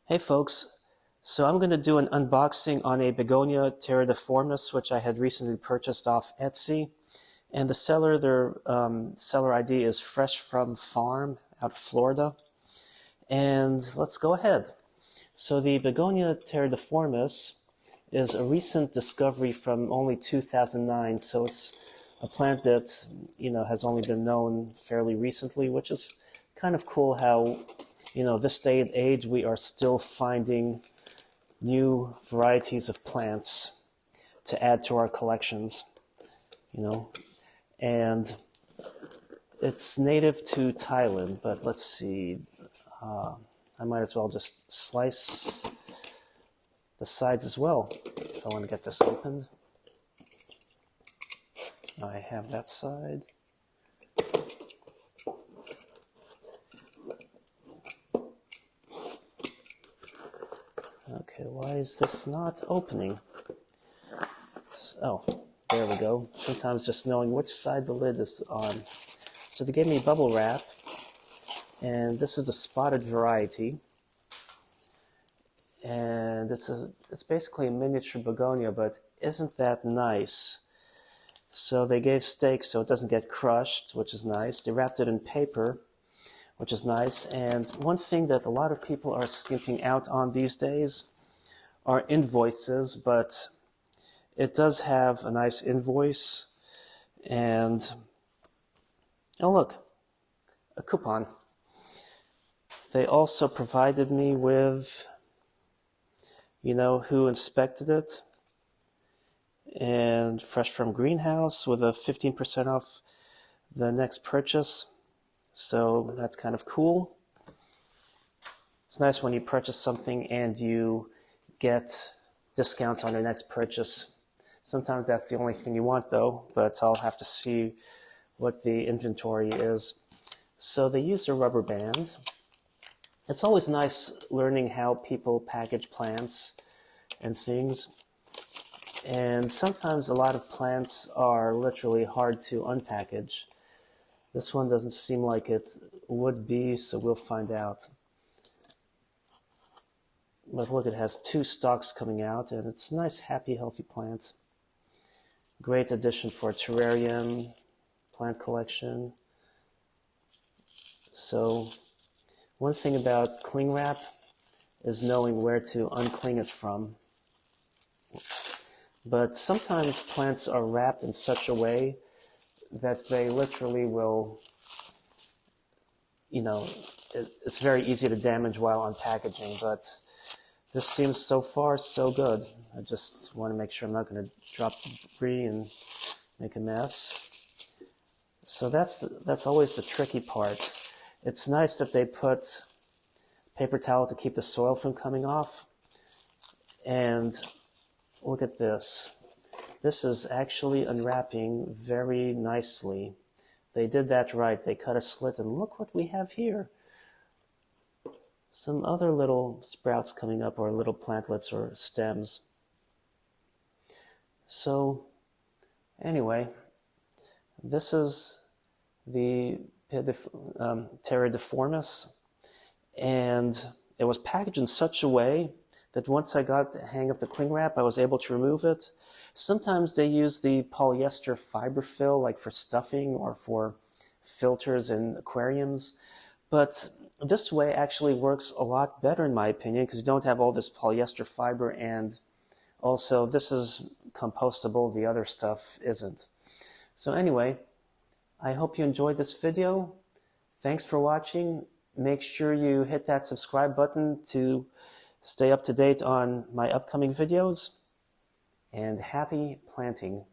Hey folks, so I'm going to do an unboxing on a Begonia Pteridiformis, which I had recently purchased off Etsy. And the seller, their seller ID is FreshFromFarm out of Florida. And let's go ahead. So the Begonia Pteridiformis is a recent discovery from only 2009. So it's a plant that, has only been known fairly recently, which is kind of cool how this day and age, we are still finding new varieties of plants to add to our collections, and it's native to Thailand, but let's see, I might as well just slice the sides as well if I want to get this opened. I have that side. Okay, why is this not opening? Oh, there we go. Sometimes just knowing which side the lid is on. So they gave me bubble wrap, and this is the spotted variety. And it's basically a miniature begonia, but isn't that nice? So they gave steak so it doesn't get crushed, which is nice. They wrapped it in paper, which is nice. And one thing that a lot of people are skimping out on these days are invoices, but it does have a nice invoice. And, oh look, a coupon. They also provided me with, who inspected it, and Fresh from Greenhouse with a 15% off the next purchase. So that's kind of cool. It's nice when you purchase something and you get discounts on your next purchase. Sometimes that's the only thing you want though, but I'll have to see what the inventory is. So they used a rubber band. It's always nice learning how people package plants and things. And sometimes a lot of plants are literally hard to unpackage. This one doesn't seem like it would be, so we'll find out. But look, it has 2 stalks coming out, and it's a nice, happy, healthy plant. Great addition for a terrarium, plant collection. So, one thing about cling wrap is knowing where to uncling it from. But sometimes plants are wrapped in such a way that they literally will, it's very easy to damage while unpackaging, but this seems so far so good. I just want to make sure I'm not going to drop debris and make a mess. So that's always the tricky part. It's nice that they put paper towel to keep the soil from coming off. And look at this. This is actually unwrapping very nicely. They did that right. They cut a slit, and look what we have here. Some other little sprouts coming up, or little plantlets or stems. So, anyway, this is the Pteridiformis, and it was packaged in such a way that once I got the hang of the cling wrap, I was able to remove it. Sometimes they use the polyester fiber fill, like for stuffing or for filters in aquariums. But this way actually works a lot better, in my opinion, because you don't have all this polyester fiber, and also this is compostable. The other stuff isn't. So anyway, I hope you enjoyed this video. Thanks for watching. Make sure you hit that subscribe button to stay up to date on my upcoming videos, and happy planting.